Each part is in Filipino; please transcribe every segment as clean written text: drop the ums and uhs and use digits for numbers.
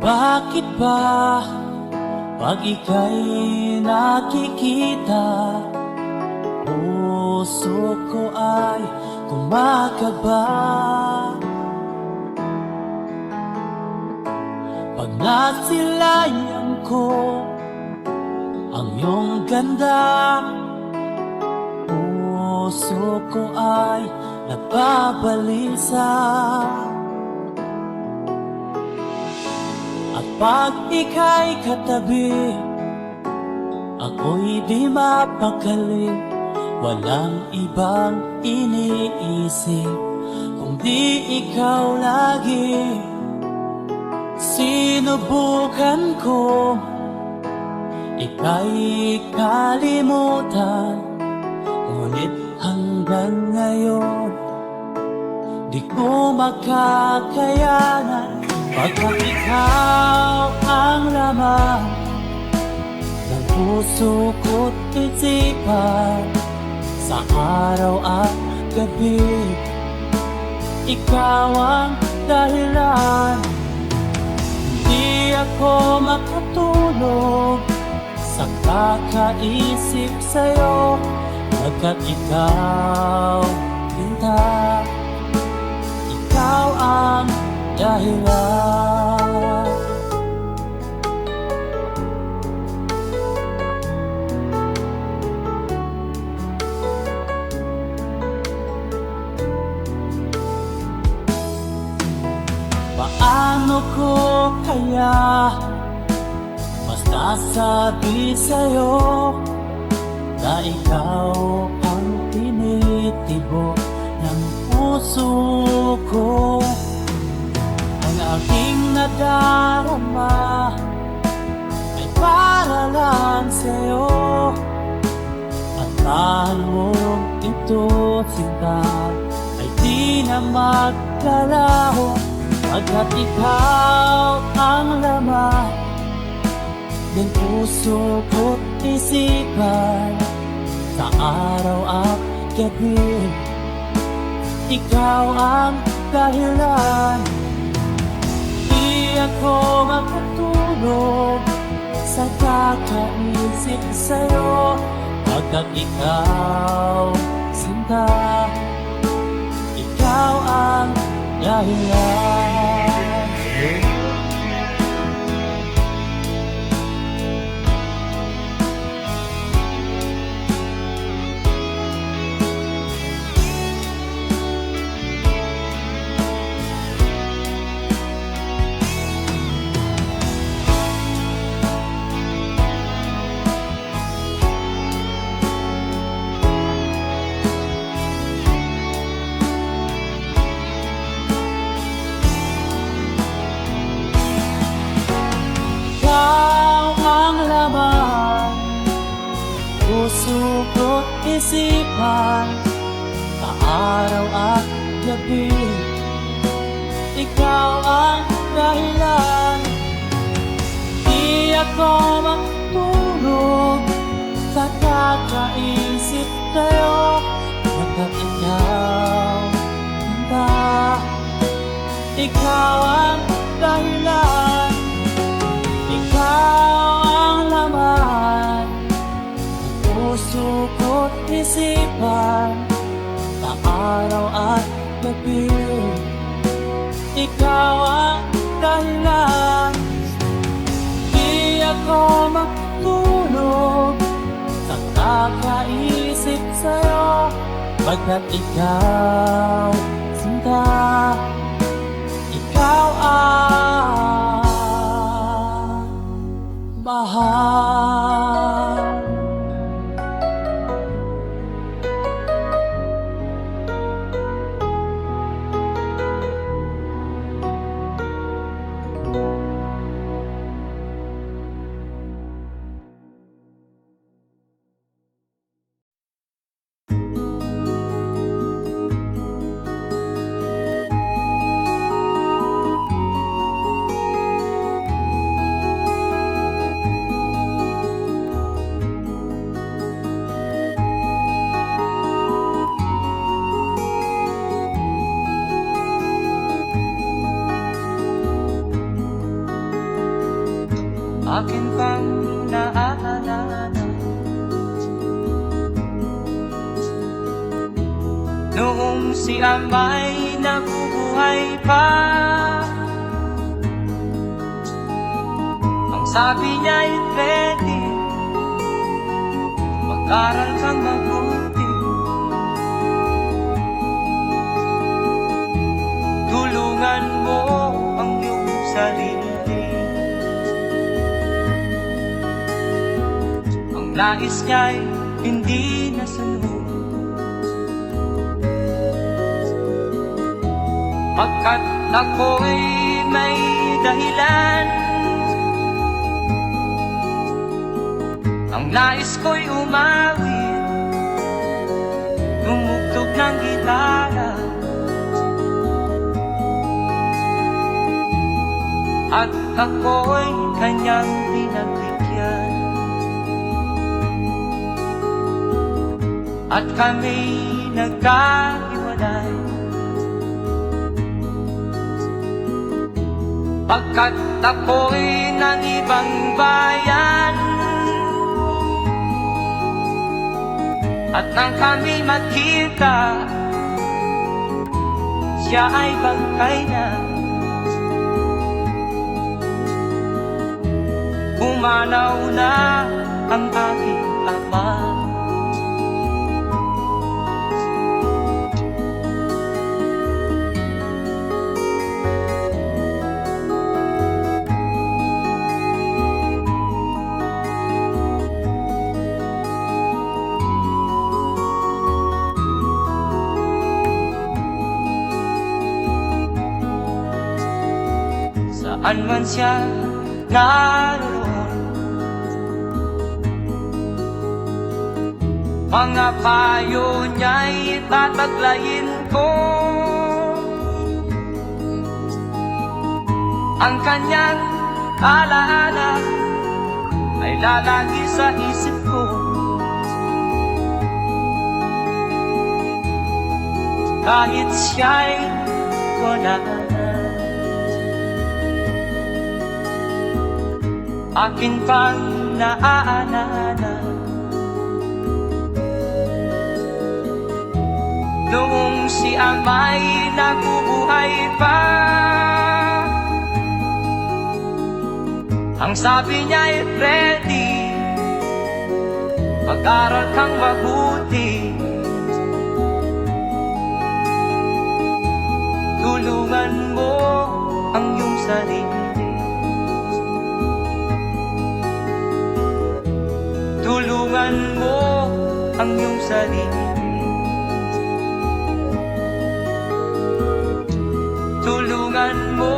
Bakit ba pag ika'y nakikita, puso ko ay kumakaba? Pag nasilayan ko ang iyong ganda, puso ko ay nagbabalisa. At pag ika'y katabi, ako'y di mapakali. Walang ibang iniisip kundi ikaw lagi. Sinubukan ko ika'y kalimutan, ngunit hanggang ngayon di ko makakayanan. Pagkat ikaw ang laman ng puso ko't isipan, sa araw at gabi ikaw ang dahilan. Hindi ako makatulog sa kakaisip sa'yo, pagkat ikaw, Linda, ikaw ang dahilan. Paano ko kaya masasabi sa'yo na ikaw ang tinitibok ng puso ko? Ang aking nadarama ay para lang sa'yo, at tahan mo ito, sinta, ay di na maglalaho. Pagkat ikaw ang laman ng puso ko't isipan, sa araw at gabi ikaw ang dahilan. Di ako makatulog sa kakaisip sa'yo, pagkat ikaw, sinta, ikaw ang dahilan. Puso ko't isipan, sa araw at gabi ikaw ang dahilan. Di ako makatulog sa kakaisip sa'yo, pagkat ikaw, Linda, ikaw ang dahilan. Ikaw ang laman puso ko't isipan, sa araw at gabi ikaw ang dahilan. Di ako makatulog sa kakaisip sa'yo, pagkat ikaw, sinta, ikaw ang mahal. akin pang naaalala. Noong si Amay nabubuhay pa, ang sabi niya'y ready, mag-aral kang mabuti, tulungan mo ang iyong sarili. Ang nais niya'y hindi nasunod, pagkat ako'y may dahilan. Ang nais ko'y umawit, tumugtog ng gitara, at ako'y kanyang pinagbigyan. At kami nagkahiwalay, pagkat ako'y ng ibang bayan. At nang kami magkita, siya ay bangkay na. Pumanaw na ang aking ama. Saan man siya naroon, mga payo niya'y tataglayin ko. Ang kanyang alaala ay lalagi sa isip ko. Kahit siya'y wala na, akin pang naaalala. Noong si Amay nabubuhay pa, ang sabi niya'y ready, mag-aral kang mabuti, tulungan mo ang iyong sarili. Tulungan mo ang iyong sarili. Tulungan mo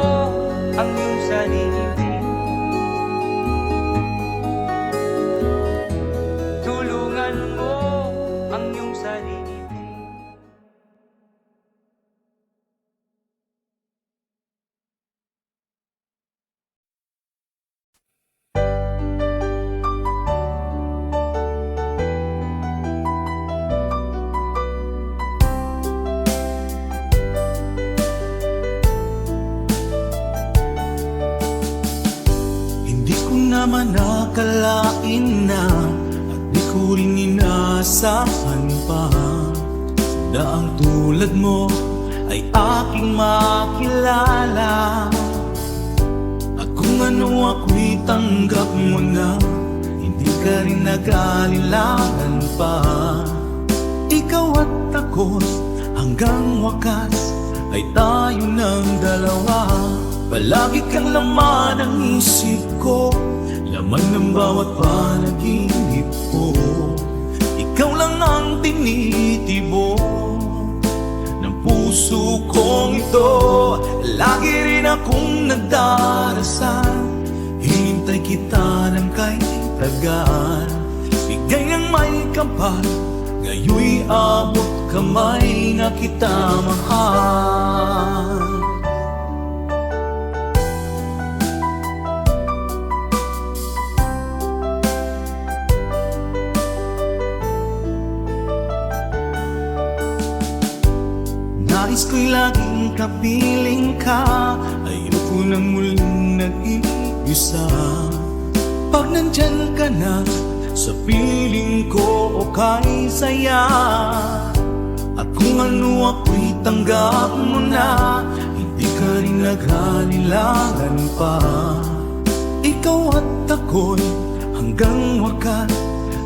ang iyong sarili. Tulungan mo ang iyong sarili. Naman nakalain na at di ko rin inaasahan pa na ang tulad mo ay aking makilala. At kung ano ako'y tanggap mo na, hindi ka rin nag-alilangan pa. Ikaw at ako hanggang wakas ay tayo ng dalawa. Palagi kang laman ng isip ko, laman ng bawat panaginip ko. Ikaw lang ang tinitibo ng puso kong ito. Lagi rin akong nagdarasal, hinintay kita ng kay tagal. Bigay ng may kapal, ngayoy abot kamay na kita mahal. Nais ko'y laging kapiling ka, ayoko nang muling nag-iisa. Pag nandyan ka na sa piling ko okay saya. At kung ano ako'y tanggap mo na, hindi ka rin naghalilangan pa. Ikaw at ako'y hanggang wakas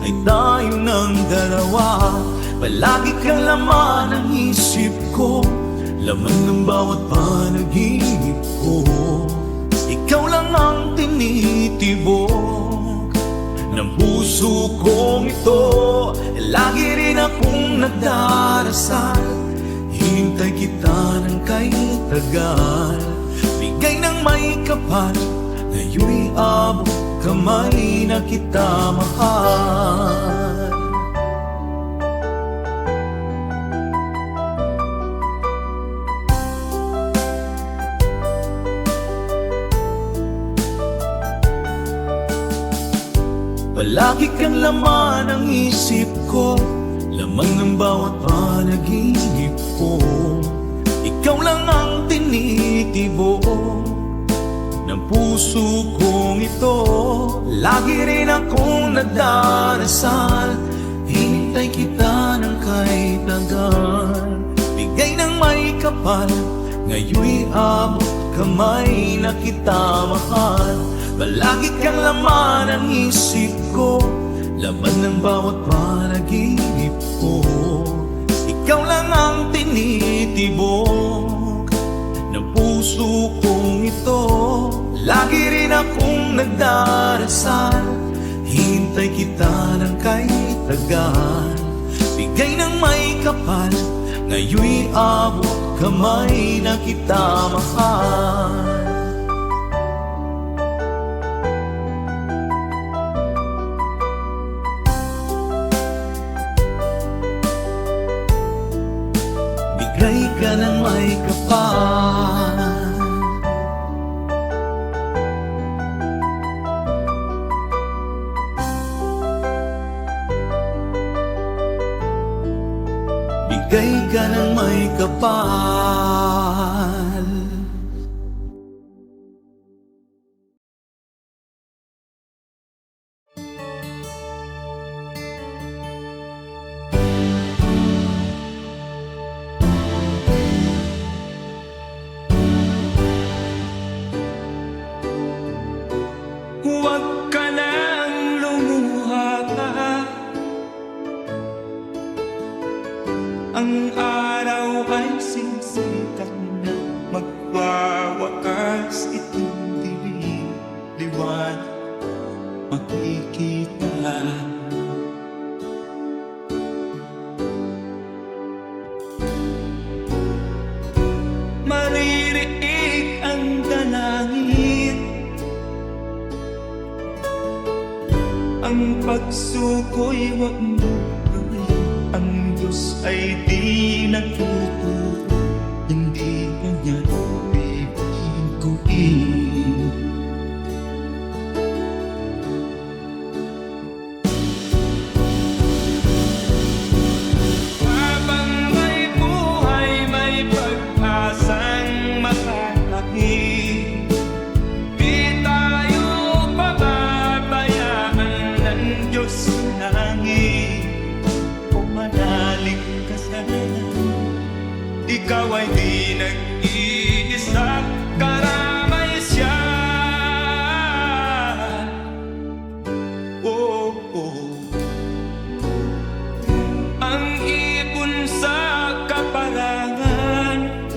ay tayo ng dalawa. Palagi kang laman ng isip ko, laman ng bawat panaginip ko. Ikaw lang ang tinitibok ng puso kong ito. Lagi rin akong nagdarasal, hinintay kita ng kay tagal. Bigay ng may kapal, ngayon'y abot kamay na kita mahal. Palagi kang laman ng isip ko, laman ng bawat panaginip ko. Ikaw lang ang tinitibok ng puso kong ito. Lagi rin akong nagdarasal, hinintay kita ng kahit tagal. Bigay ng may kapal, ngayon'y abot kamay na kita mahal. Palagi kang laman ng isip ko, laman ng bawat panaginip ko. Ikaw lang ang tinitibok ng puso kong ito. Lagi rin akong nagdarasal, hintay kita ng kahit tagal. Bigay ng may kapal, ngayon'y abot kamay na kita mahal. Bigay ka ng may kapal, bigay ka ng may kapal. Huwag ka nang lumuha pa, ang araw ay sisikat na, magwawakas itong dilim. Liwanag makikita. Maririig ang dalangin, ang pagsuko'y wag mo gawin. Ang Diyos ay di nagtuturo, hindi kanya bibiguin. Habang may buhay, may pag-asang makakakit. Di tayo pababayaan ng Diyos sa langit. Kung manalig ka sana, ikaw ay di nag-iisa, karamay siya. Oh, oh. Ang ibon sa kaparangan,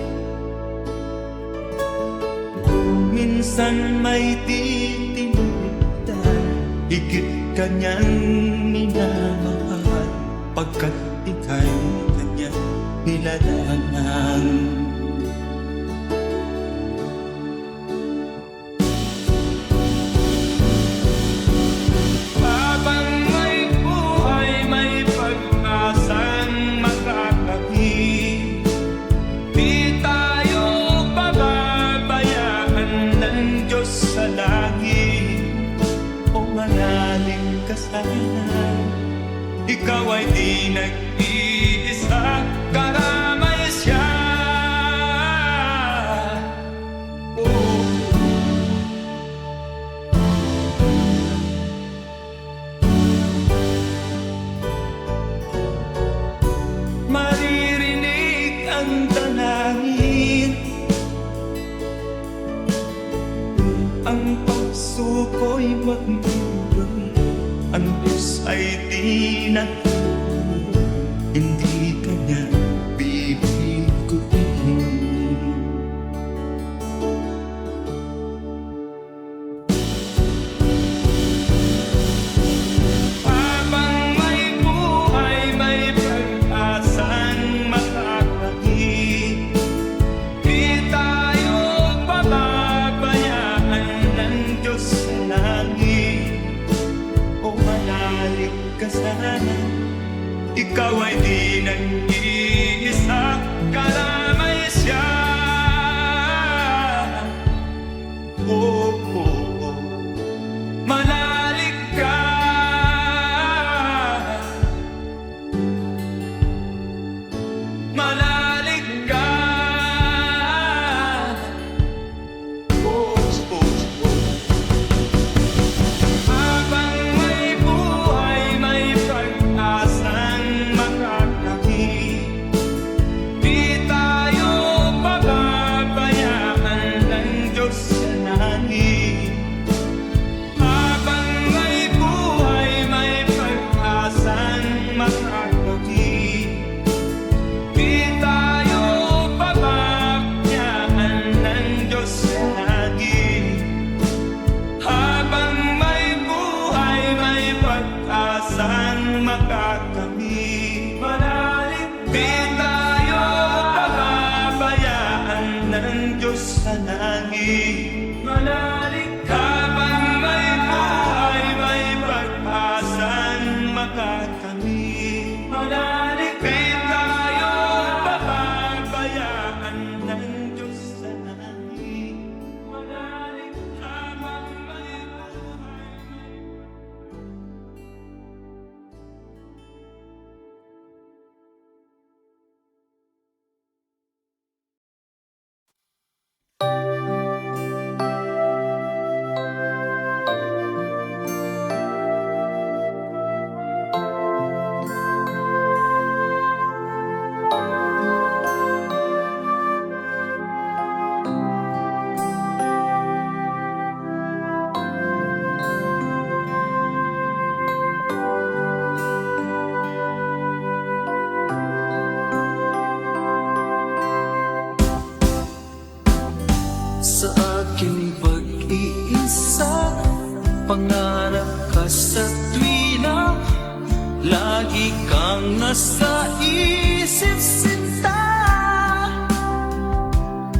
minsan may titinigtan. Higit kanyang minamahal, pagkat ika'y kanyang nilalangan. Habang may buhay, may pag-asang makakakit. Di tayo pababayaan ng Diyos sa langit. O manalig ka sana, ikaw ay di nag-iisa, karamay siya. Oh. ang puso ko'y magmumura. Ang Diyos ay di natutulog, hindi Kanya bibiguin. Habang may buhay, may pag-asang makakakit. Di tayo pababayaan ng Diyos sa langit. O manalig ka sana, ikaw ay di nag-iisa, kalamay siya. Oh, oh, oh. Manalig ka. Manalig ka. Oh, oh, oh. Habang may buhay, may pag-asang makakakit. Di tayo pababayaan ng Diyos sa langit. Habang may buhay, may pag-asang makakakit. Di tayo pababayaan ng Diyos sa langit. Habang may buhay, may pag-asang makakamit. Manalig, di tayo pababayaan ng Diyos sa langit. Manalig, habang may buhay, may pag-asang makakamit. Manalig, di tayo pababayaan ng Diyos sa langit. Manalig, habang may buhay, sa aking pag-iisa, pangarap ka sa tuwina, lagi kang nasa isip sinta.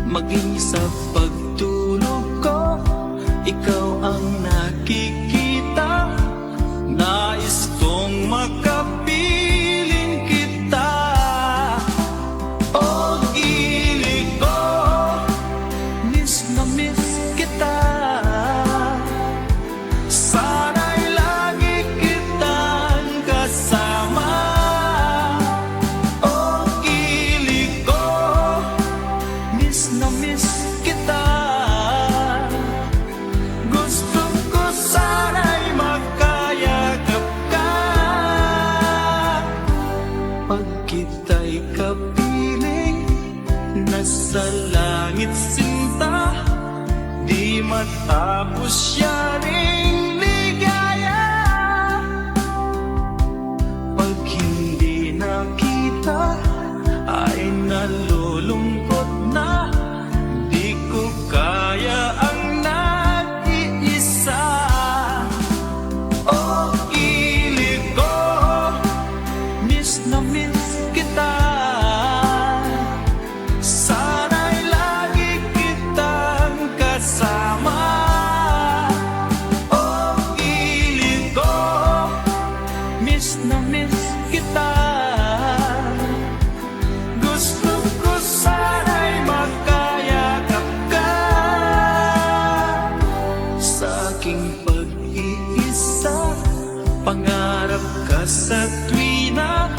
Maging sa pagtulog ko, ikaw ang nakikita. Nais kong makapiling kita. O gilig ko, miss na miss kita. Sana'y lagi kitang kasama. O gilig ko, miss na miss kita. Gusto ko sana'y magkayakap ka. Pag kita'y kapiling, nasa langit sinta. Di matapos yaring ligaya. Pag hindi nakita, ay nalulungkot na. Di ko kaya ang nag-iisa. O gilig ko, miss na miss kita. Sana'y lagi kitang kasama. O gilig ko, miss na miss kita. Gusto ko sana'y magkayakap ka. Sa aking pag-iisa, pangarap ka sa tuwina,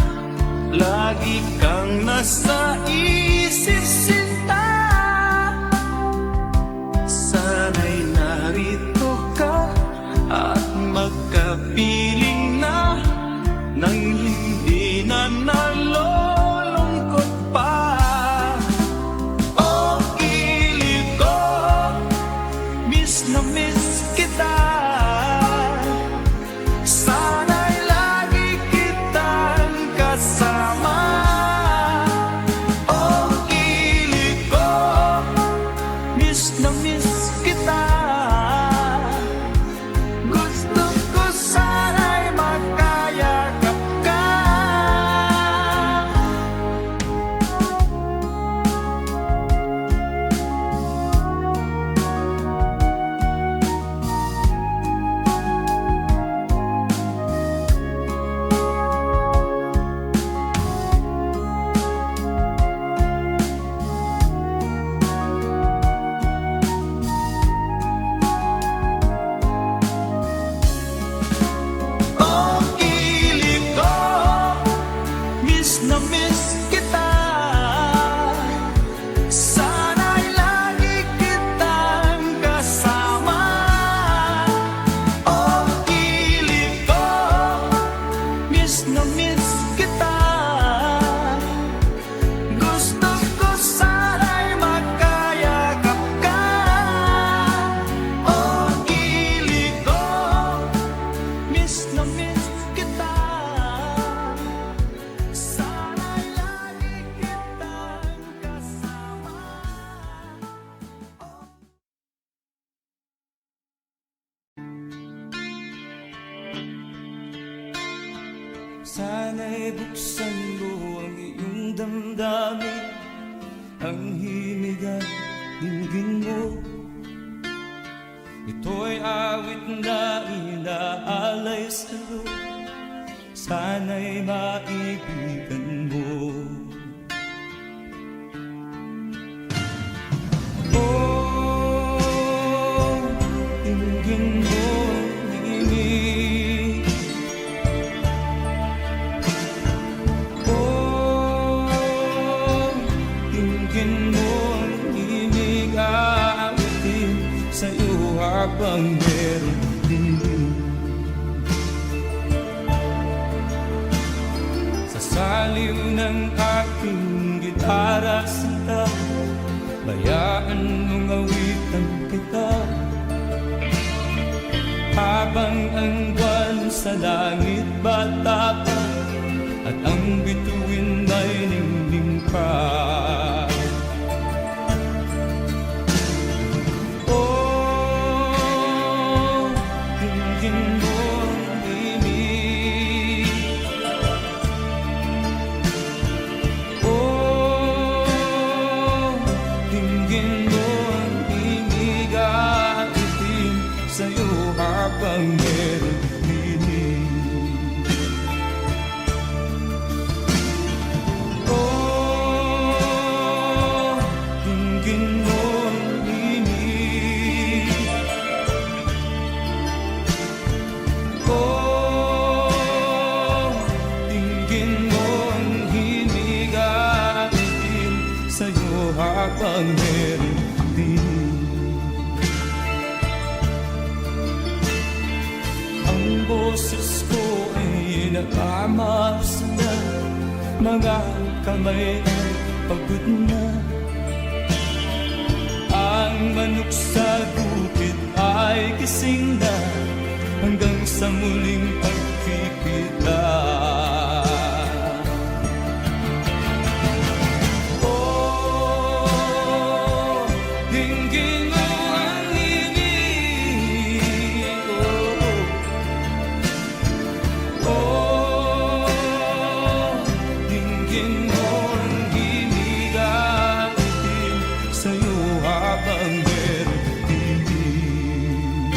lagi kang nasa isip sinta. Sana'y narito ka at magkapiling na, nang hindi na nalulungkot pa. O gilig ko, miss na miss miss kita. Gusto ko sana'y magkayakap ka. Oh, kilig ko, miss na miss kita. Sana'y lagi kitang kasama. Oh, kilig ko, miss na miss kita. Gusto ko sana'y magkayakap ka. Oh, kilig ko, miss na miss kita. Sana'y lagi kitang kasama. Sana'y buksan mo ang iyong damdamin, ang himig at dinggin mo. Ito'y awit na inaalay sa'yo, sana'y maibigan mo. Oh, dinggin mo ang himig. Oh, dinggin mo ang himig, aawitin sa'yo habang meron din. Sa saliw ng aking gitara sinta, bayaan mong awitan kita. Habang ang buwan sa langit bata pa, at ang bituin ay ningning pa. Oh, dinggin mo ang himig. Oh, dinggin mo ang himig, aawitin sa'yo habang meron dinig. Oh, dinggin mo ang himig. Oh, dinggin mo ang himig, aawitin sa'yo habang meron dinig. Ang boses ko ay nakamaps na, mga kamay ay pagod na. Ang manok sa bukid ay gising na, hanggang sa muling pagkikita. Oh, dinggin mo ang himig. Oh, dinggin mo ang himig, aawitin sa'yo habang meron dinig.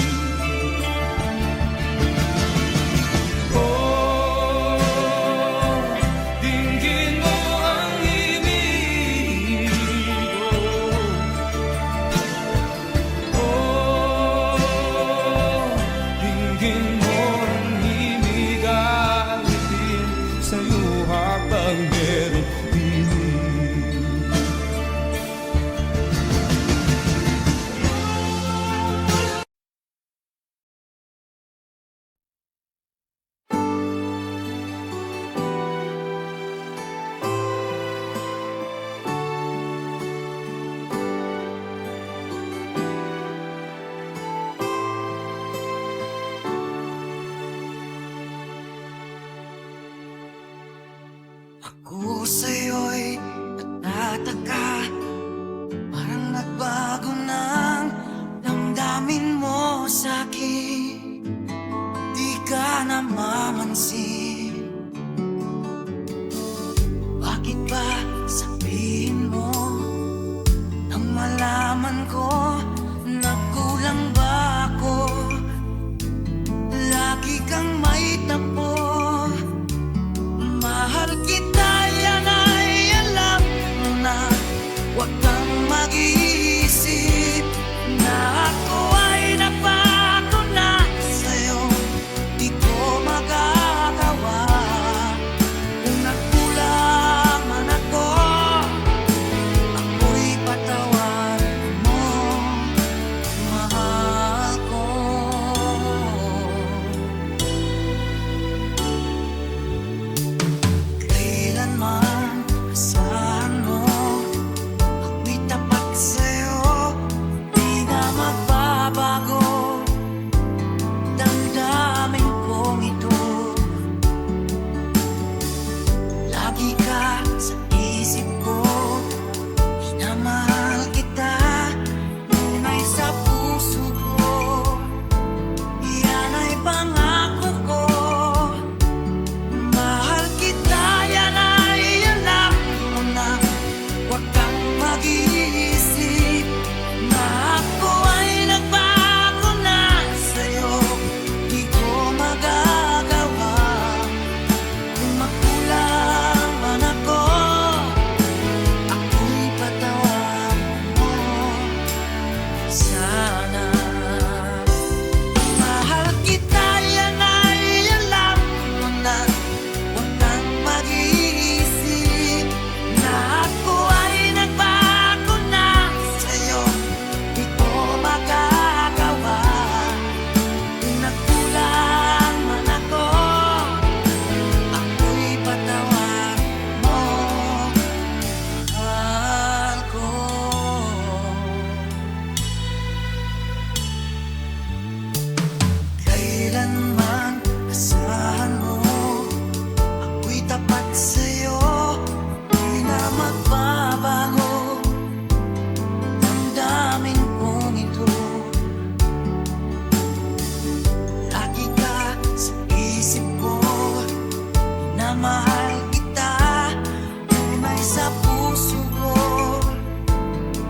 namamansin? Bakit ba sabihin mo nang malaman ko na kulang ba ako? Lagi kang may tapo. Mahal kita, yan ay alam mo na. Huwag kang mag-iisip na ako ay napako na sa'yo. Di ko magagawa. Kung nagkulang man ako, ako'y patawarin mo, mahal ko. Kailanman asahan mo, ako'y tapat sa'yo, di na magbabago. Damdamin kong ito, lagi ka sa isip ko. Minamahal kita, tunay sa puso ko. Yan ay pangako ko. Mahal kita, yan ay alam mo na. Huwag kang mag-iisip na ako ay nagbago na sa'yo. Di ko magagawa. Kung magkulang man ako, ako'y patawarin mo sana. Mahal kita, yan ay alam mo na. Huwag kang mag-iisip na ako ay nagbago na sa'yo. Di ko magagawa. Kung nagkulang man ako, ako'y patawarin mo, mahal ko. Kailanman asahan mo, ako'y tapat sa'yo, di na magbabago. Damdamin kong ito, lagi ka sa isip ko. Minamahal kita, tunay sa puso ko.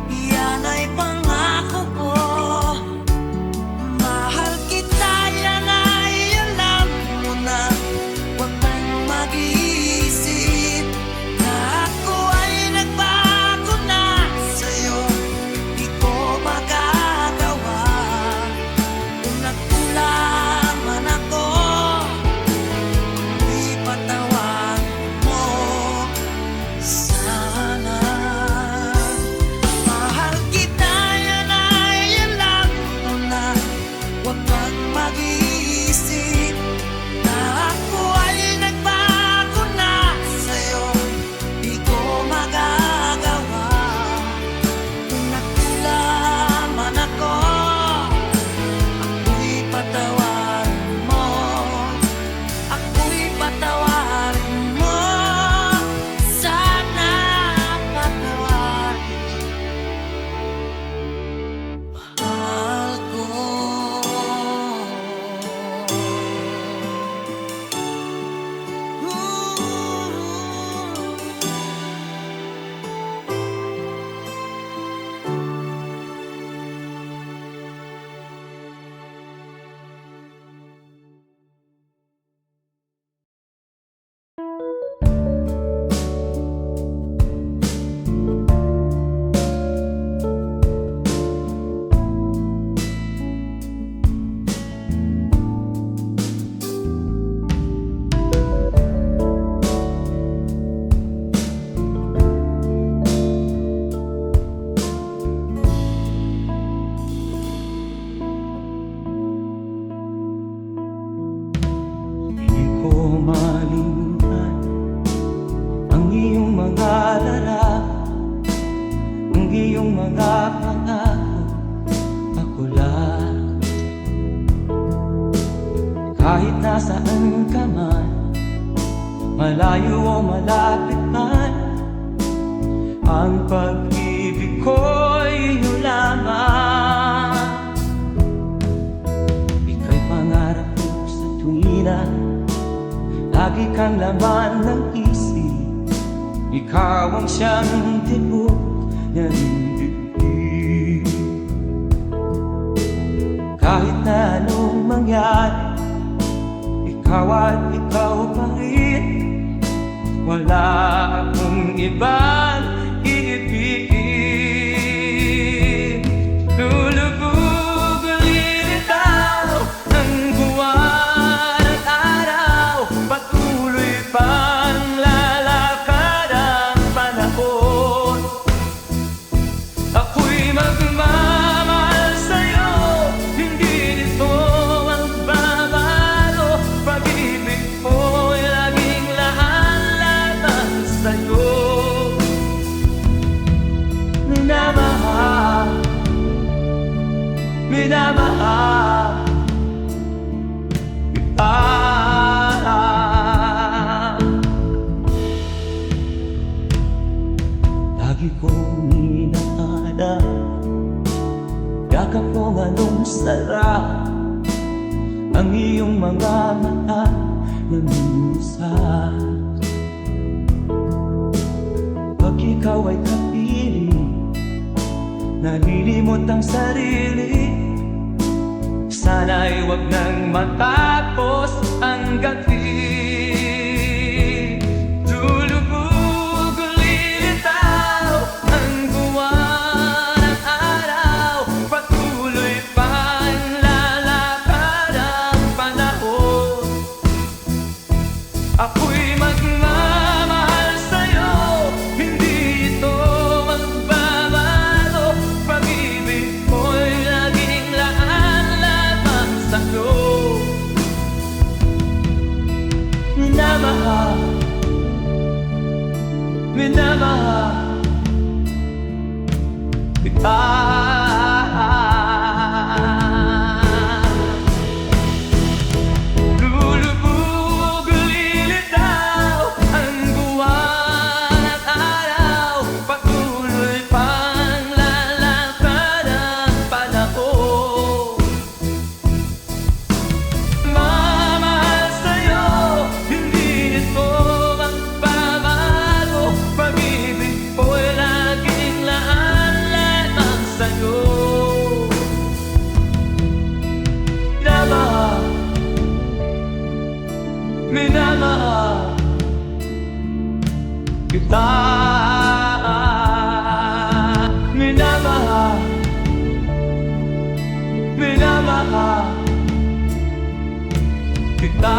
Yan ay pangako ko. Mahal kita, yan ay alam mo na. Huwag kang mag-iisip na ako ay nagbago na sa'yo. Di ko magagawa. Kung nagkulang man ako, ako'y patawarin mo sana. Mahal kita, yan ay alam mo na. Huwag kang mag-iisip na ako ay nagbago na sa'yo. Di ko magagawa. Kung nagkulang man ako, ako'y patawarin mo. Ako'y patawarin mo sana. Patawarin, mahal ko. Di ko malimutan ang iyong mga larawan, ang iyong mga pangako. Ako lang, kahit nasaan ka man, malayo o malapit man, ang pag-ibig ko'y iyo lamang. Ika'y pangarap ko sa tuwina Lagi kang laman ng isip, ikaw ang siyang tibok ng dibdib. Kahit na anong mangyari, ikaw at ikaw pa rin. Wala akong ibang iibigin. Lulubog lilitaw ang buwan at araw, patuloy pang lalakad ang panahon. Ako'y magmamahal sa'yo, hindi nito magbabago. Pag-ibig ko'y laging laan-laban sa'yo. Minamahal, minamahal kita. Lagi kong inaalala, yakap mong anong sarap, ang iyong mga mata na minsan. Pag ikaw ay kapiling, nalilimot ang sarili. Sana'y wag nang matapos ang gabi. Lulubog lilitaw ang buwan at araw, patuloy pang lalakad ang panahon. Ako'y magmamahal sa'yo, hindi ito magbabago. Pag-ibig ko'y laging laan-laban sa'yo. Minamahal, minamahal kita. Lulubog lilitaw ang buwan at araw, patuloy pang lalakad ang panahon. Mamahal sa'yo, hindi ito magbabago. Pag-ibig ko'y laging laan-laban sa'yo. Minamahal, minamahal kita. Minamahal, minamahal kita.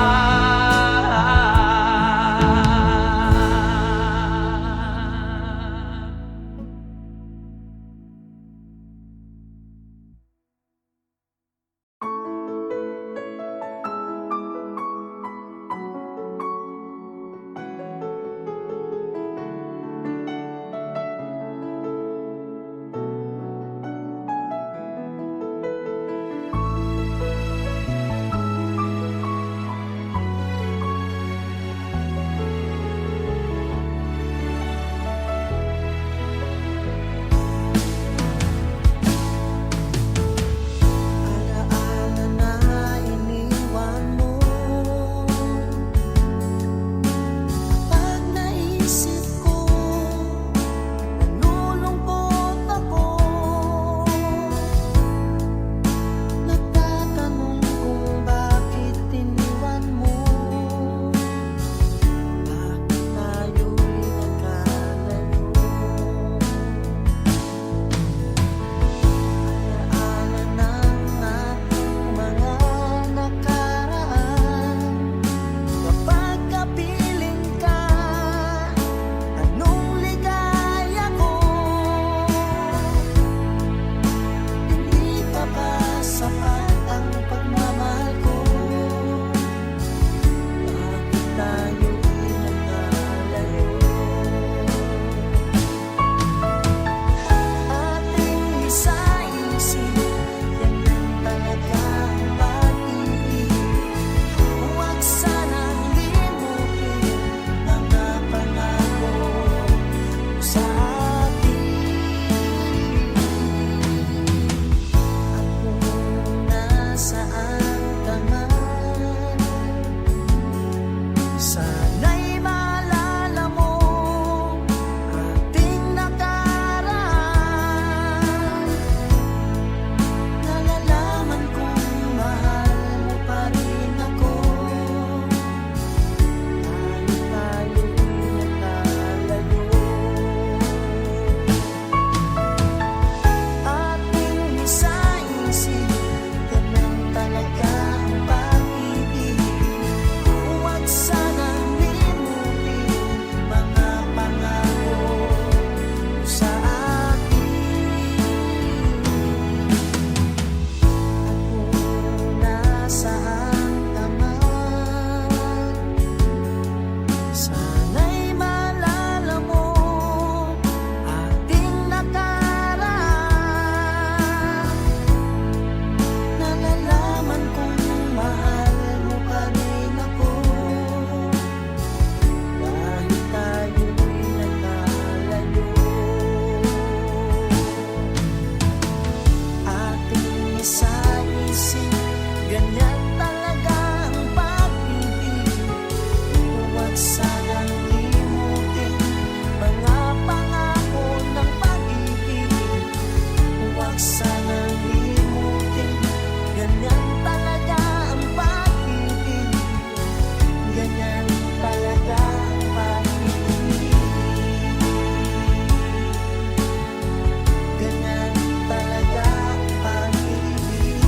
sa isip. Ganyan talaga ang pag-ibig. Huwag sanang limutin mga pangako ng pag-ibig. Huwag sanang limutin, ganyan talaga ang pag-ibig. Ganyan talaga ang pag-ibig. Ganyan talaga ang pag-ibig.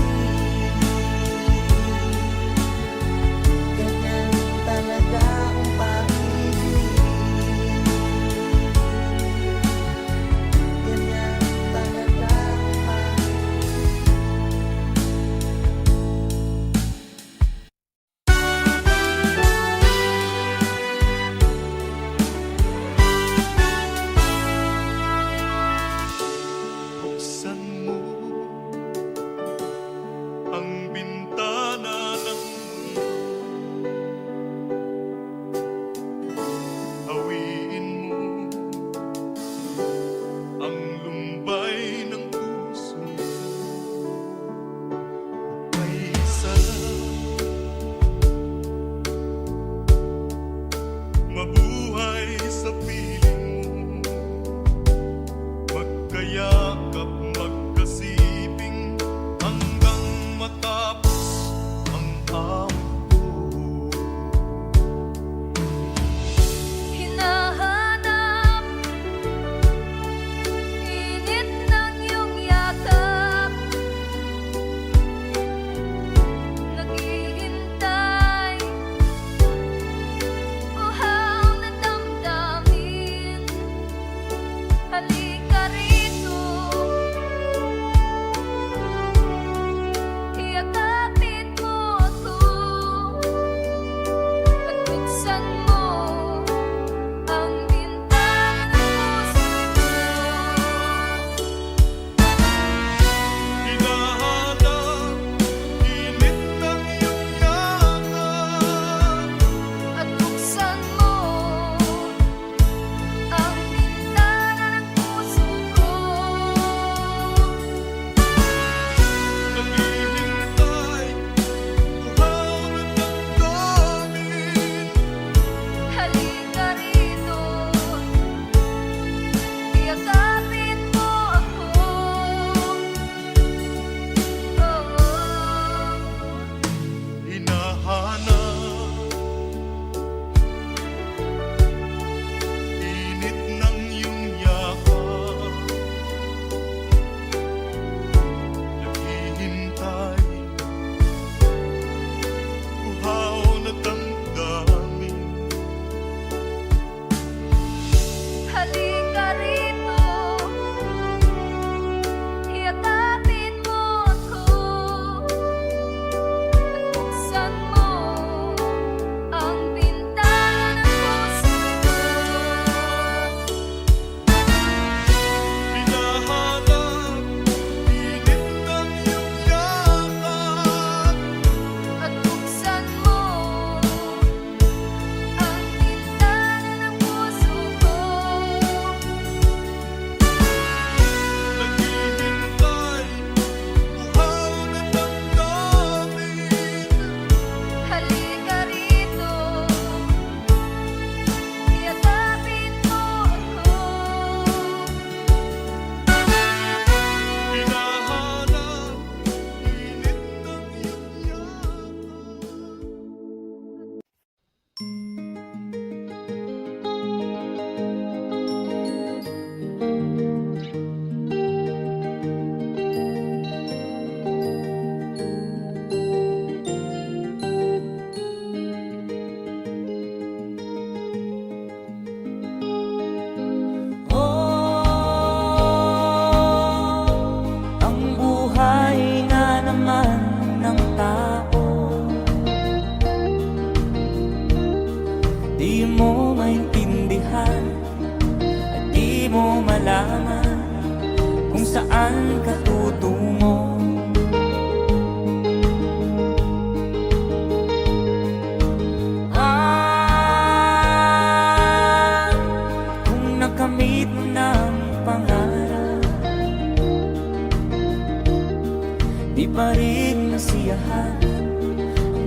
maaaring nasiyahan,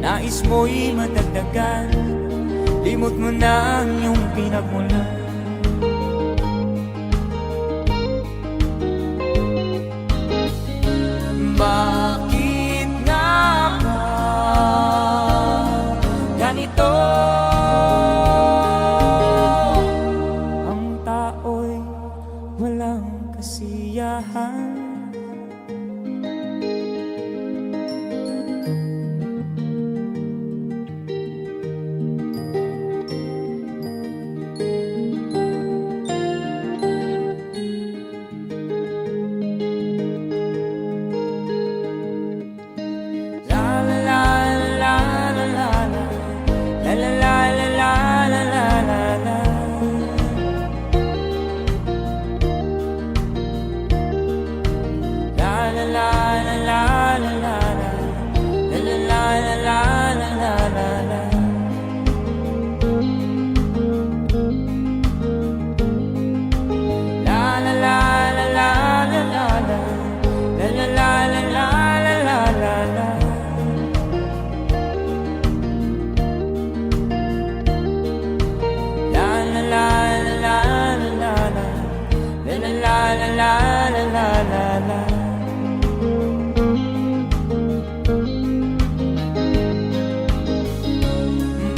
nais mo'y madagdagan, limot mo na ang iyong pinagmulan. Bakit nga ba ganito? Ang tao'y walang kasiyahan.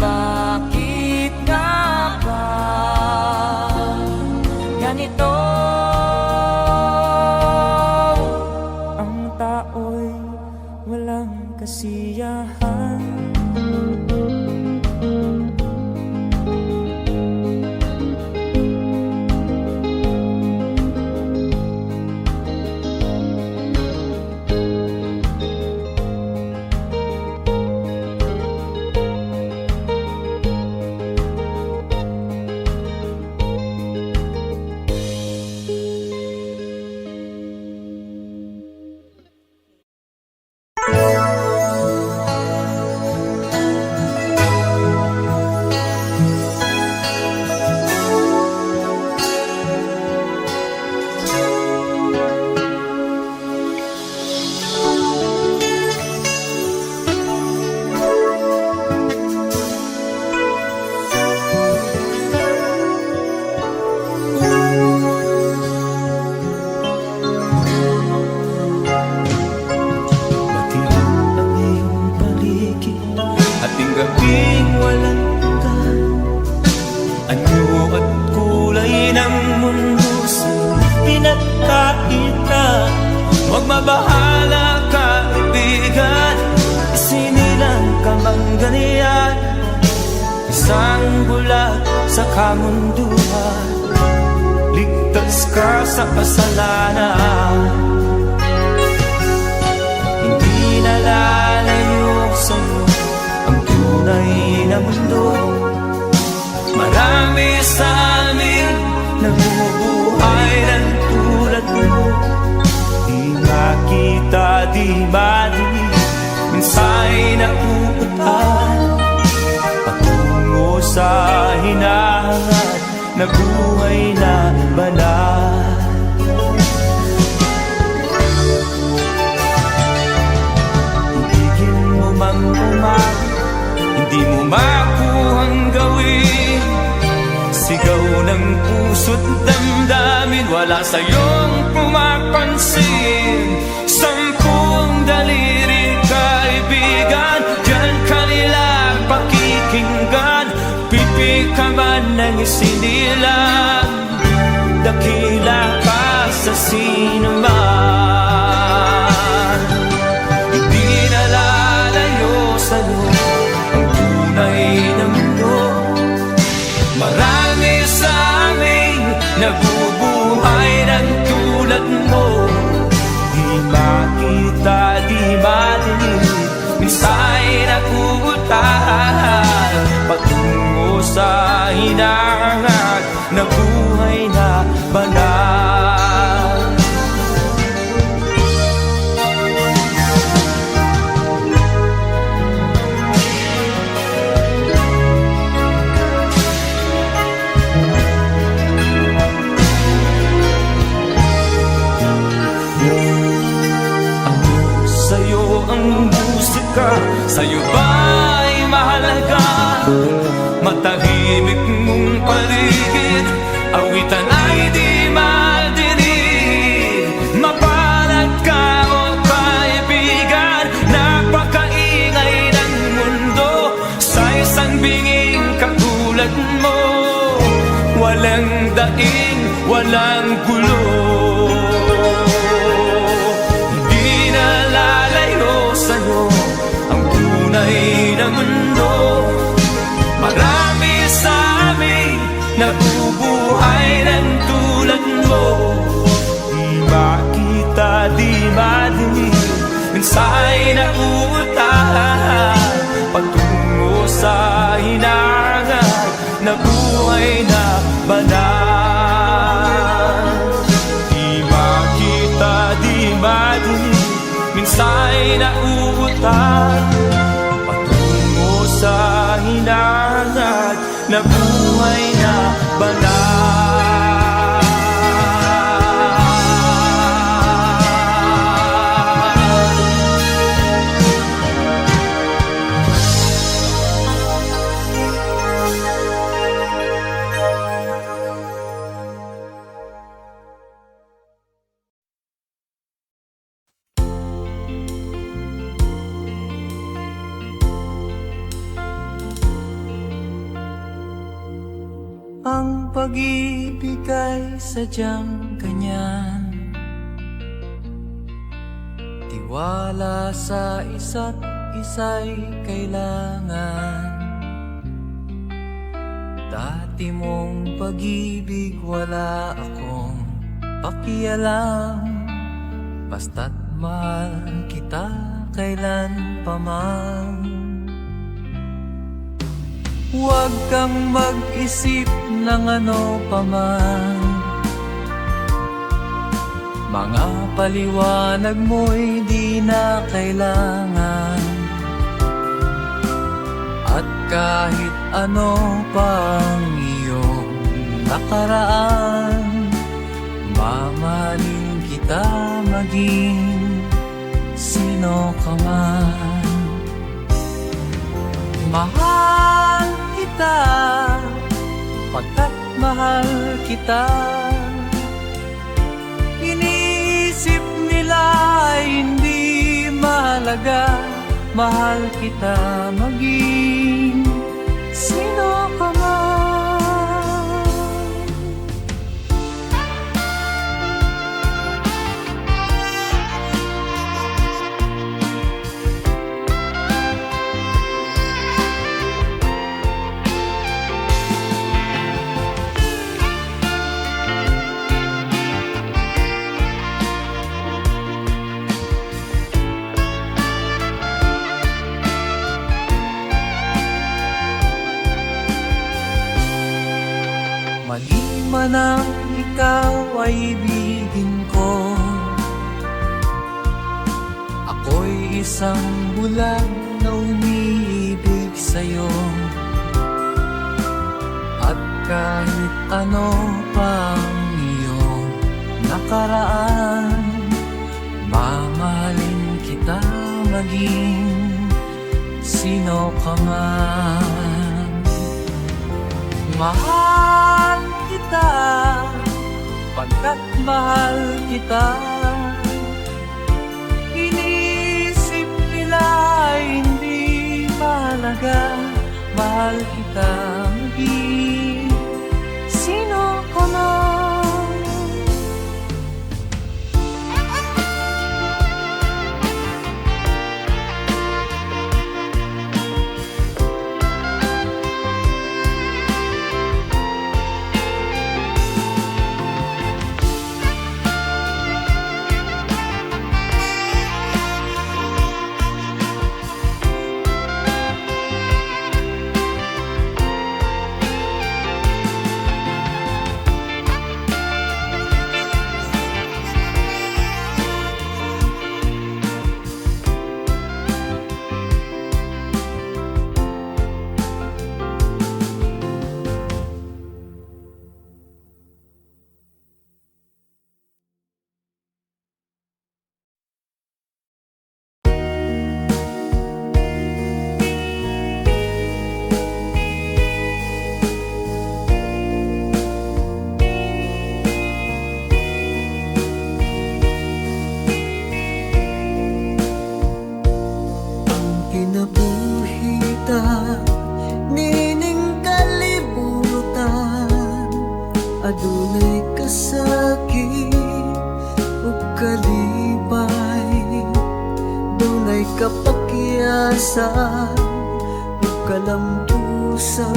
Bakit nga ba ganito? Ang tao'y walang kasiyahan. Gabing walang ka, anyo at kulay ng mundo sa'yo pinagkakita. Huwag mabahala ka, kaibigan, isinilang ka mang ganyan. Isang bulag sa kamunduhan, ligtas ka sa kasalanan. Hindi nalalayo sa'yo ang tunay na mundo. Marami sa amin namumuhay ng tulad mo. Di makita, di madinig, minsa'y napupuntahan patungo sa hinahangat na buhay na banal. Ibigin mo mang umagi, hindi mo makuhang gawin. Sigaw ng puso't damdamin, wala sa'yong pumapansin. Sampung daliri kaibigan, diyan kanila pakikinggan. Pipi ka man ng isinilang, dakila ka sa sinuman. Hindi nalalayo sa'yo ang tunay na mundo. Marami sa amin nabubuhay ng tulad mo. Di makita, di madinig, minsa'y nakuutahan patungo sa hinahangat na buhay na banal. Sa'yo ang musika, sa'yo ba'y mahalaga? Matahimik mong paligid, awitan ay di madinig. Mapalad ka o kaibigan, napakaingay ng mundo. Sa isang binging katulad mo, walang daing, walang gulo. Hindi na lalayo sa'yo ang tunay na mundo. Marami sa amin nabubuhay ng tulad mo. Di makita, di madinig, minsa'y nauutahan patungo sa hinangan na buhay na banal. Di makita, di madinig, minsa'y nauutahan patungo sa hinangan na buhay na banal. Ang pag-ibig ay sadyang ganyan, tiwala sa isa't isa'y kailangan. Dati mong pag-ibig wala akong pakialam, basta't mahal kita kailan pa man. Huwag kang mag-isip ng ano pa man, mga paliwanag mo'y di na kailangan. At kahit ano pang iyong nakaraan, mamahalin kita maging sino ka man. Mahal kita, pagkat mahal kita. Iniisip nila hindi mahalaga, mahal kita maging sino ka man. Mali man ang ikaw ay ibigin ko, ako'y isang bulag na umiibig sa'yo. At kahit ano pang iyong nakaraan, mamahalin kita maging sino ka man. Mahal kita, pagkat mahal kita. Inisip nila hindi mahalaga, mahal kita maging sino ka man. may kapakyasan ug kalampusan,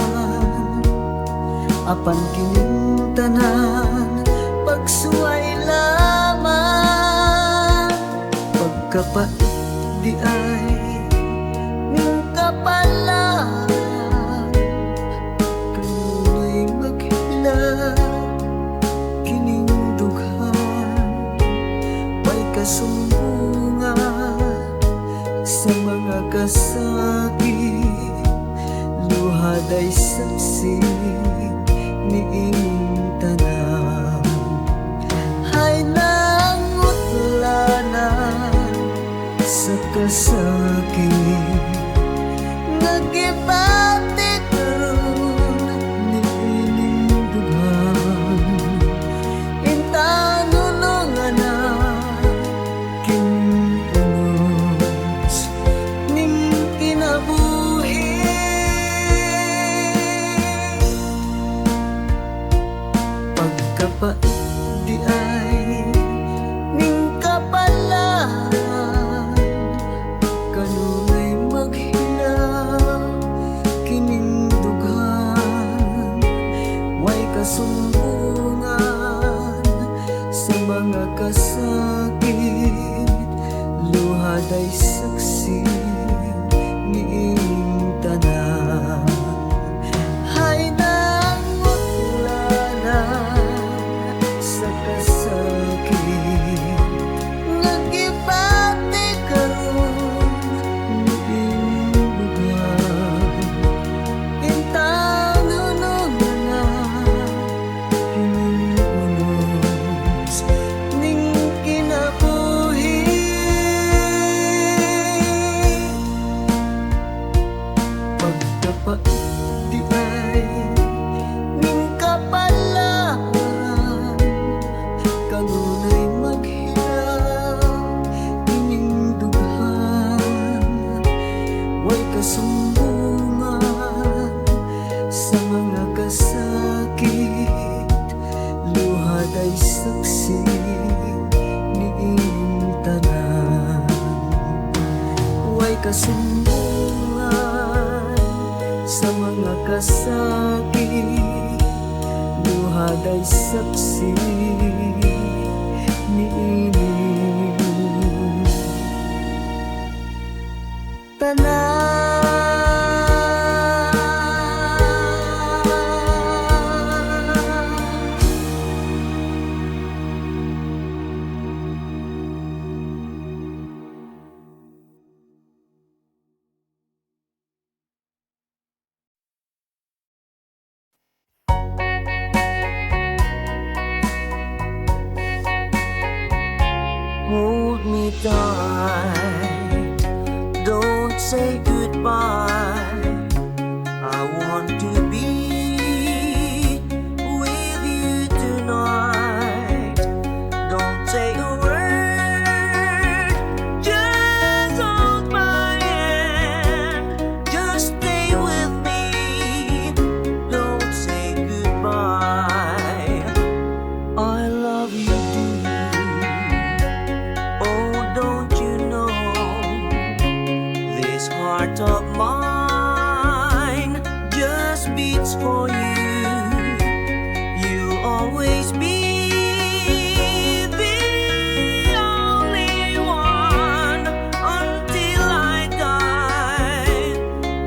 apan kining tanan pagsuway lamang. Pagkapait di ay ning kapalan, kanunay maghila kining dughan. May kasumbungan sa mga kasakit, luhad ay saksi niing tanan. Hay nangutlanan sa kasakit, nagibati karon niining dughan. Intanunungan na kinunos ning kinabuhi. Pagkapait di ay ning kapalan, kanunay maghilaw kining dughan. Way kasumbungan sa mga kasakit, luhad ay saksi niing tanan. Hay nangutlanan sa kasakit, nagibati karon niing dughan. Intanunungan na kining unos ning kinabuhi. Pagkapait di ay ning kapalan, kanunay maghilaw ining dughan. Way kasumbungan sa mga kasakit, luhad ay saksi niing tanan. Way kasumbungan sa mga kasakit, luhad ay saksi niining tanan. Hold me tight, don't say goodbye. I want to be with you tonight. Don't say a word, just hold my hand. Just stay with me, don't say goodbye. I love you, oh, don't you know, this heart of mine just beats for you. You'll always be the only one until I die.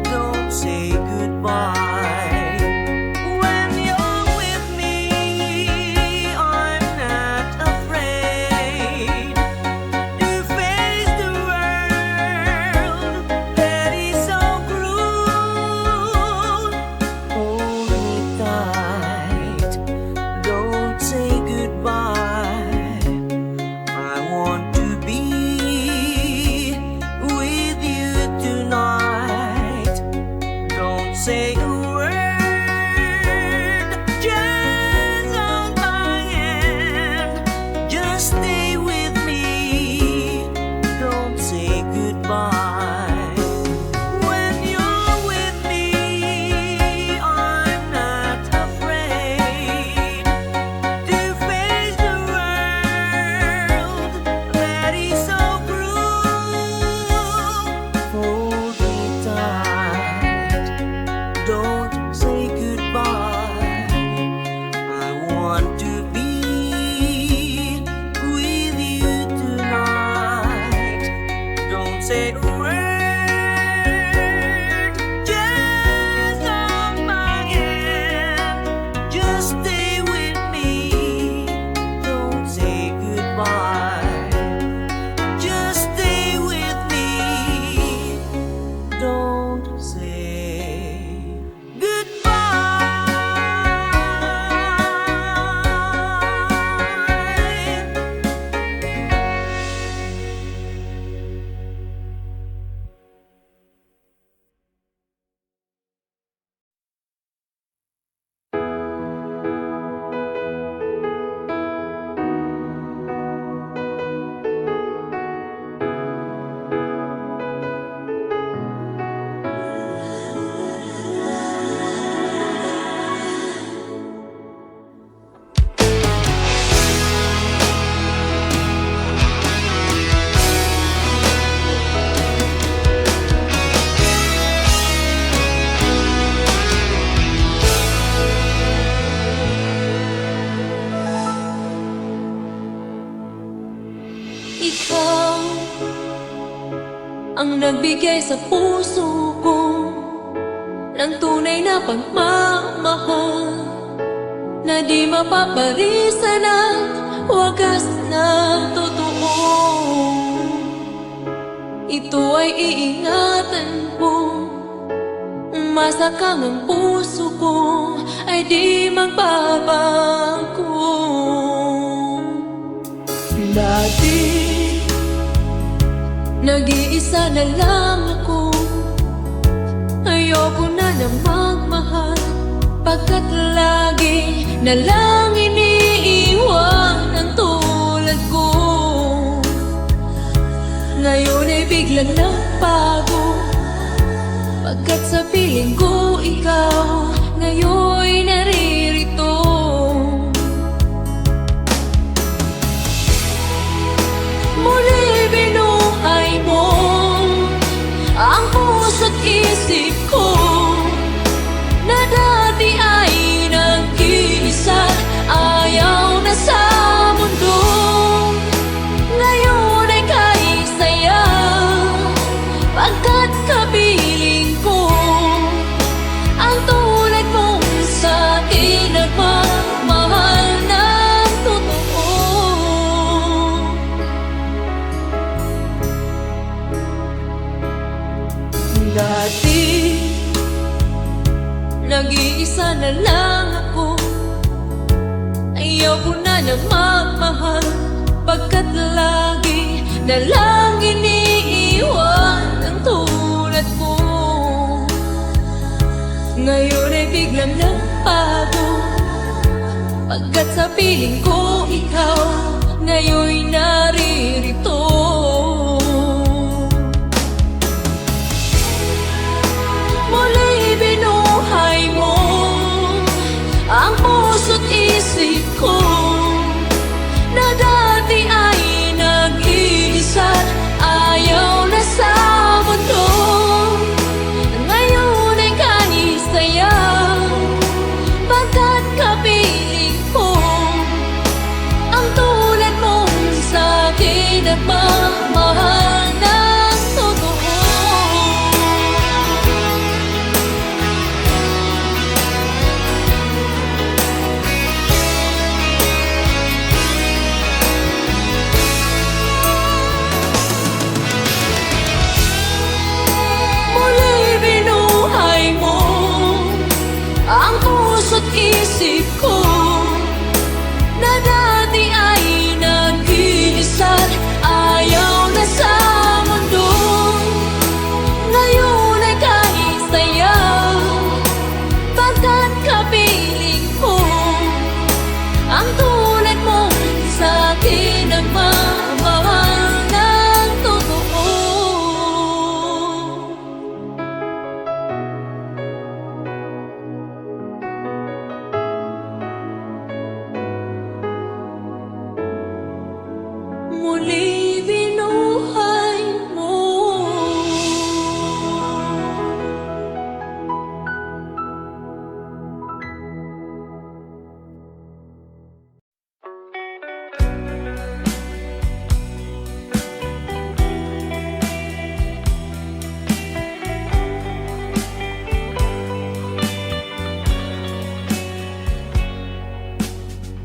Don't say goodbye. When you're with me, I'm not afraid to face the world that is so cruel. Hold me tight, don't say nagbigay sa puso ko ng tunay na pagmamahal na di mapaparisan at wagas na totoo. Ito ay iingatan ko, masakang ang puso ko ay di magbabago. Dati, nag-iisa na lang ako. Ayoko na na magmahal, pagkat lagi na lang iniiwan ang tulad ko. Ngayon ay biglang nagbago, pagkat sa piling ko ikaw ngayon'y naririto. Muli binuhay mo ang puso't isip ko na dati ay nag-iisa, ayaw na sa mundo. Ngayon ay kahit saya, pagkat kapiling ko ang tulad mong sa'kin nagmamahal ng totoo. Dati, nag-iisa na lang ako. Ayaw ko na na magmahal, pagkat lagi na lang iniiwan ang tulad ko. Ngayon ay biglang nagbago, pagkat sa piling ko ikaw ngayon'y naririto. Muli binuhay mo ang puso't isip ko na dati ay nag-iisa, ayaw na sa mundo. Ngayon ay kahit saya, pagkat kapiling ko ang tulad mong sa'kin nagmamahal ng totoo. Muli binuhay mo ang puso't isip ko na dati ay nag-iisa, ayaw na sa mundo. Ngayon ay kahit saya, pagkat kapiling ko ang tulad mong sa'kin nagmamahal ng totoo. Muli binuhay mo.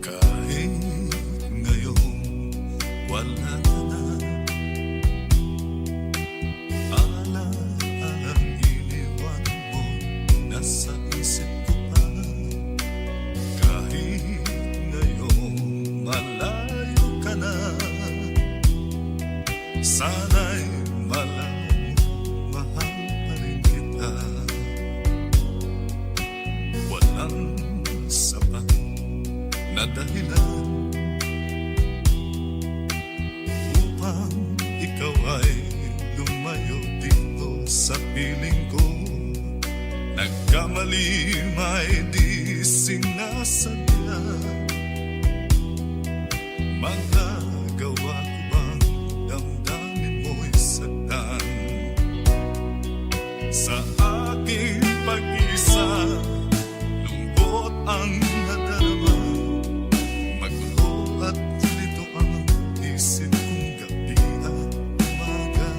Kahit ngayon wala ka na, alalang iniwan mo nasa isip ko pa. Kahit ngayon malayo ka na, sana'y malayo, mahal pa rin kita. Walang sapat na dahilan upang ikaw ay lumayo dito sa piling ko. Nagkamali may di sinasadya, magagawa ko bang damdamin mo'y saktan sa aking pag-isa? Lungkot ang nadarama, magulo at lito ang isip kong gabi at umaga.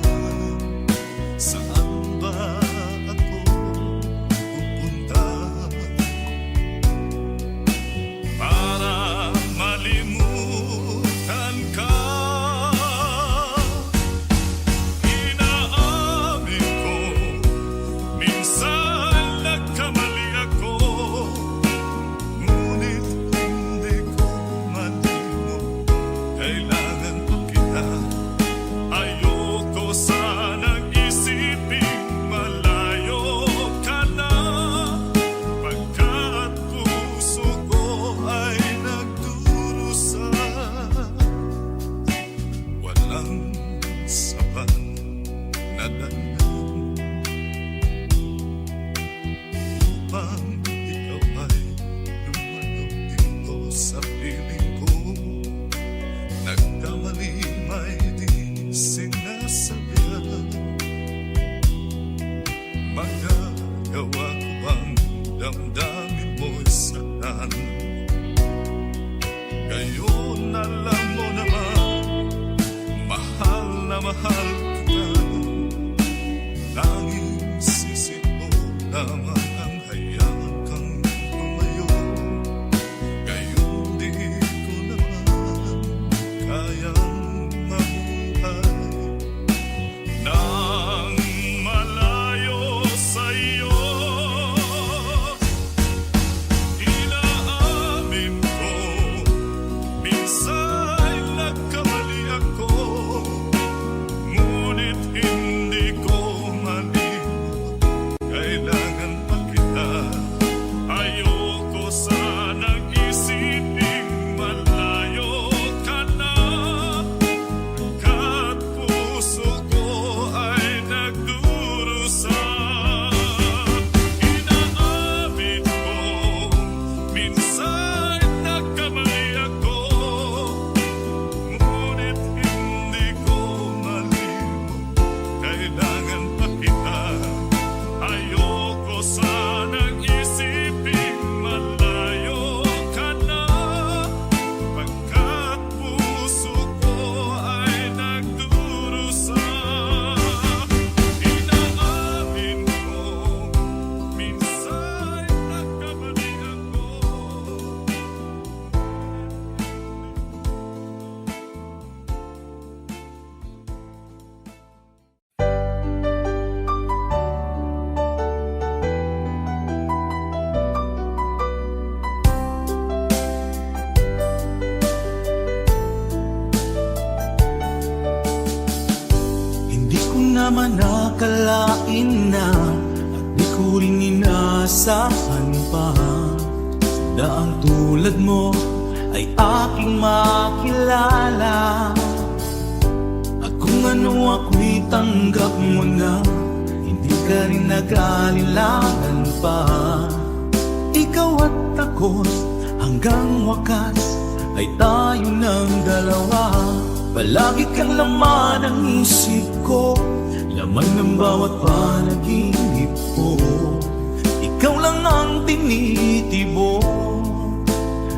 bang ikaw ay lumalaw dito sa piling ko? Nagkamali may di sinasabihan. Magagawa ko bang damdamin mo'y saktan? Ngayon alam mo naman, mahal na mahal kita. Tanging sisi mo lamang ang hayaan kang lumayo. Ngayon di ko naman kayang mabuhay nang malayo sa'yo. Inaamin ko, minsan nagkamali ako, ngunit hindi ko malimot. Kailangan pa kita. Ayoko sanang isiping malayo ka na, kat puso ko ay nagdurusa. Inaamin ko, minsan nagkamali ako, ngunit hindi ko malimot. Kailangan pa kita. Ayoko sanang isiping malayo ka na, pagkat puso ko ay nagdurusa. Inaamin ko, minsan nagkamali ako. Hindi ko naman nakalain na at di ko rin inaasahan pa na ang tulad mo ay aking makilala. At kung ano ako'y tanggap mo na, hindi ka rin nag-alinlangan pa. Ikaw at ako hanggang wakas ay tayo ng dalawa. Palagi kang laman ng isip ko, laman ng bawat panaginip ko. Ikaw lang ang tinitibo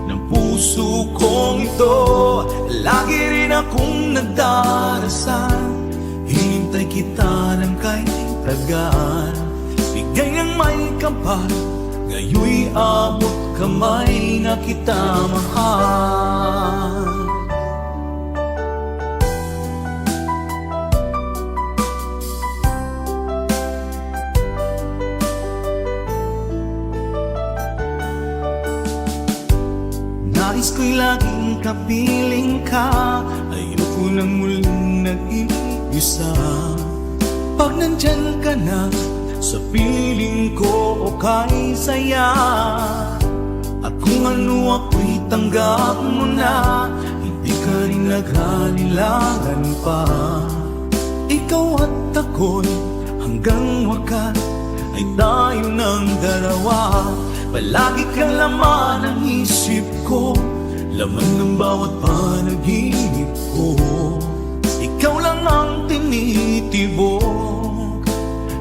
ng puso kong ito. Lagi rin akong nagdarasal, hinintay kita ng kay tagal. Bigay ng may kapal, ngayoy abot kamay na kita mahal. Nais ko'y laging kapiling ka, ayoko nang muling nag-iisa. Pag nandyan ka na, sa piling ko okay saya. At kung ano ako'y tanggap mo na, hindi ka rin nag-alinlangan pa. Ikaw at ako'y hanggang wakas ay tayo ng dalawa. Palagi kang laman ng isip ko, laman ng bawat panaginip ko. Ikaw lang ang tinitibok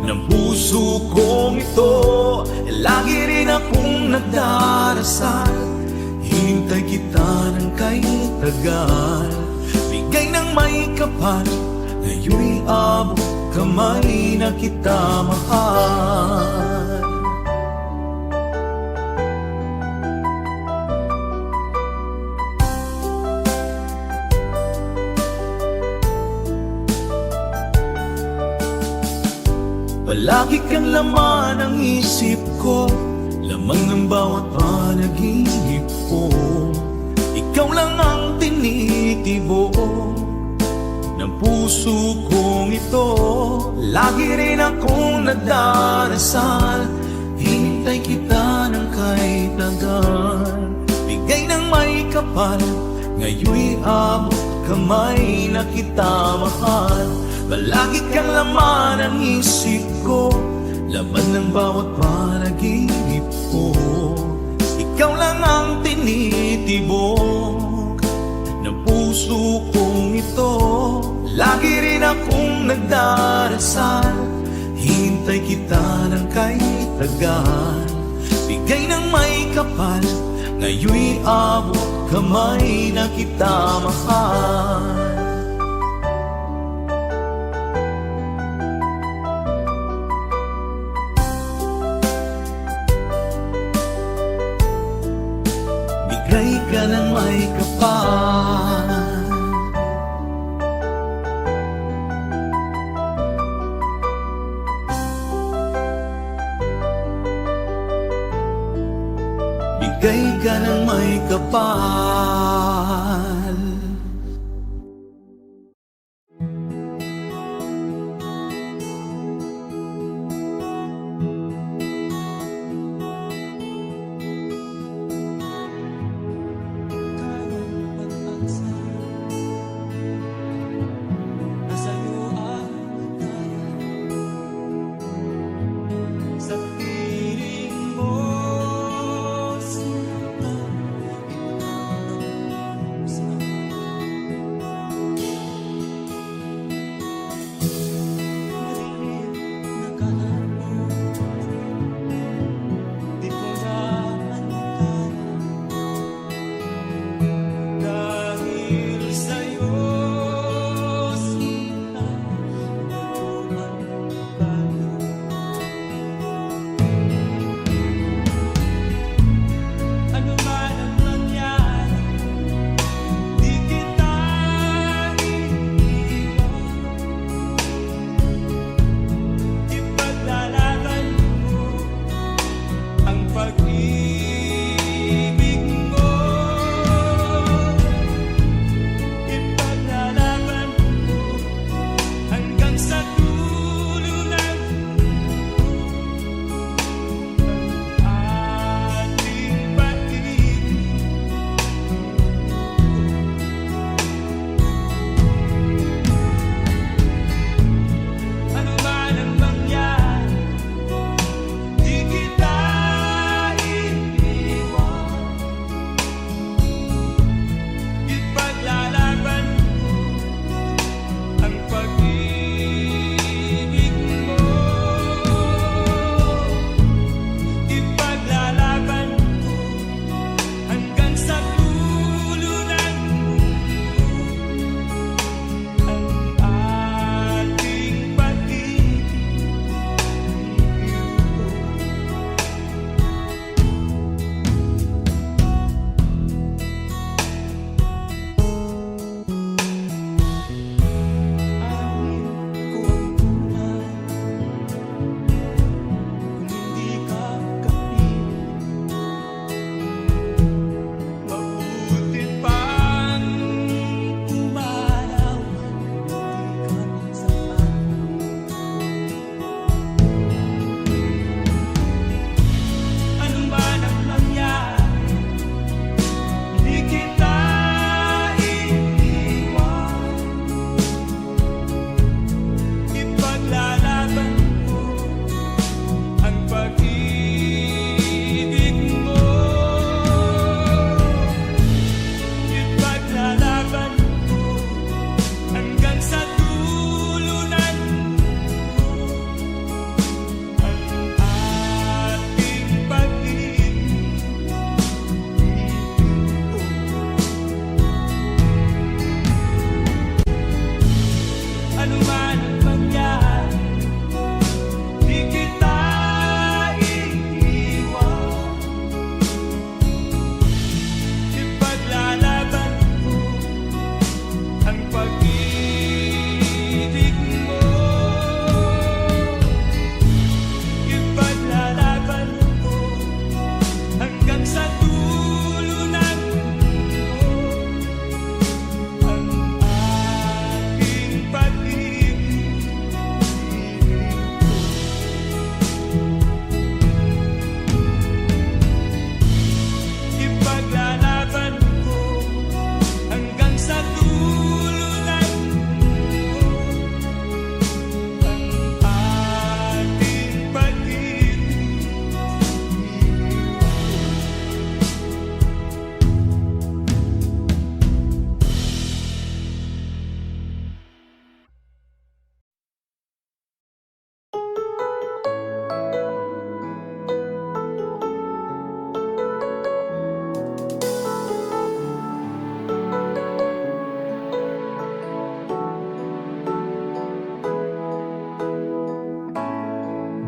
ng puso kong ito. Lagi rin akong nagdarasal, hinintay kita ng kay tagal. Bigay ng may kapal, ngayoy abot kamay na kita mahal. Palagi kang laman ng isip ko, laman ng bawat panaginip ko. Ikaw lang ang tinitibo ng puso kong ito. Lagi rin akong nagdarasal, hinintay kita ng kay tagal. Bigay ng may kapal, ngayoy abot kamay na kita mahal. Palagi kang laman ng isip ko, laman ng bawat panaginip akong nagdarasal, hintay kita ng kay tagal. Bigay ng may kapal, ngayon'y abot kamay na kita mahal. Bigay ka ng may kapal, bigay ka ng may kapal. Sa piling mo, sinta, ikaw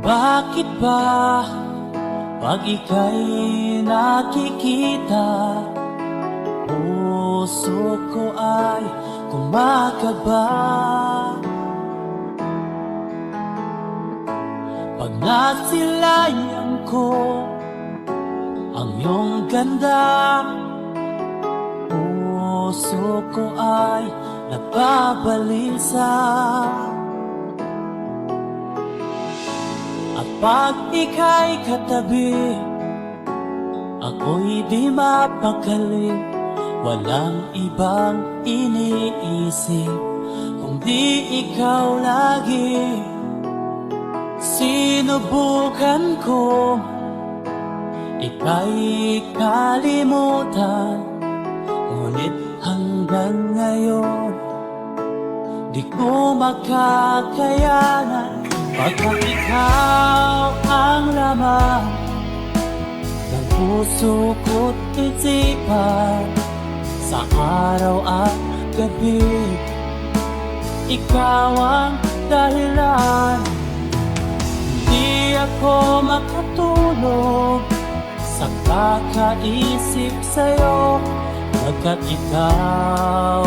Bakit ba pag ika'y nakikita, puso ko ay kumakaba? Pag nasilayan ko ang iyong ganda, puso ko ay nababalisa. At pag ika'y katabi, ako'y di mapakali. Walang ibang iniisip kundi ikaw lagi. Sinubukan ko ika'y kalimutan, ngunit hanggang ngayon di ko makakayanan. Pagkat ikaw ang laman ng puso ko't isipan, sa araw at gabi ikaw ang dahilan. Hindi ako makatulog sa kakaisip sa'yo, pagkat ikaw,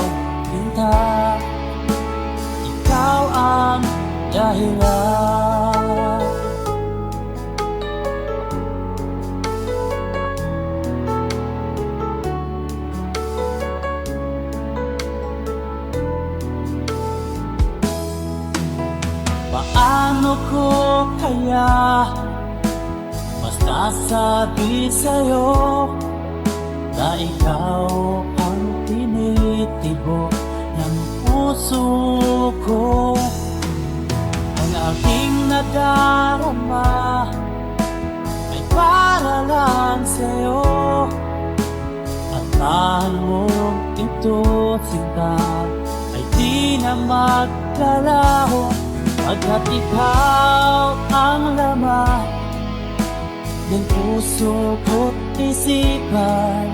Linda, ikaw ang dahilan. Paano ko kaya masasabi sa'yo na ikaw ang tinitibok ng puso ko? Ang aking nadarama ay para lang sa'yo, at mahal mo ito, sinta, ay di na maglalaho. Pagkat ikaw ang laman ng puso ko't isipan,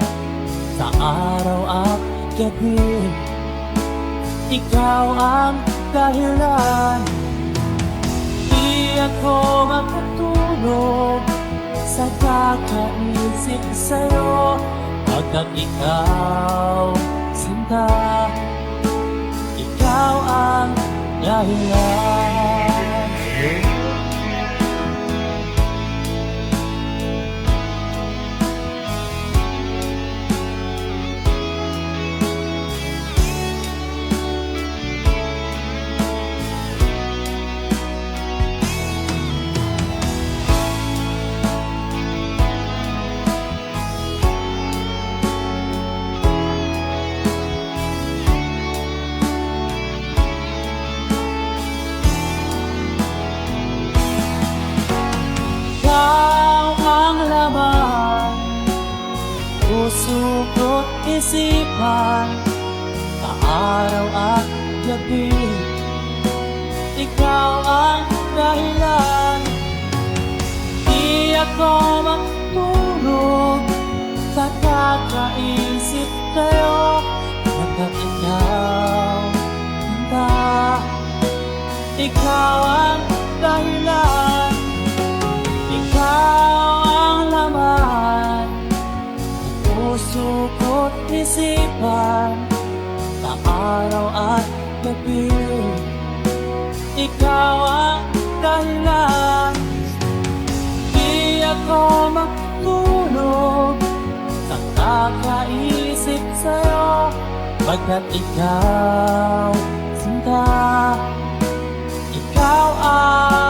sa araw at gabi ikaw ang dahilan. Di ako makatulog sa kakaisip sa'yo, pagkat ikaw, sinta, ikaw ang dahilan. Puso ko't isipan, sa araw at gabi ikaw ang dahilan. Di ako matulog sa kakaisip sa'yo, pagkat ikaw, Linda, ikaw ang dahilan. Ikaw ang laman puso ko't isipan, sa araw at gabi ikaw ang dahilan. Di ako matulog sa kakaisip sa'yo, pagkat ikaw, sinta, ikaw ang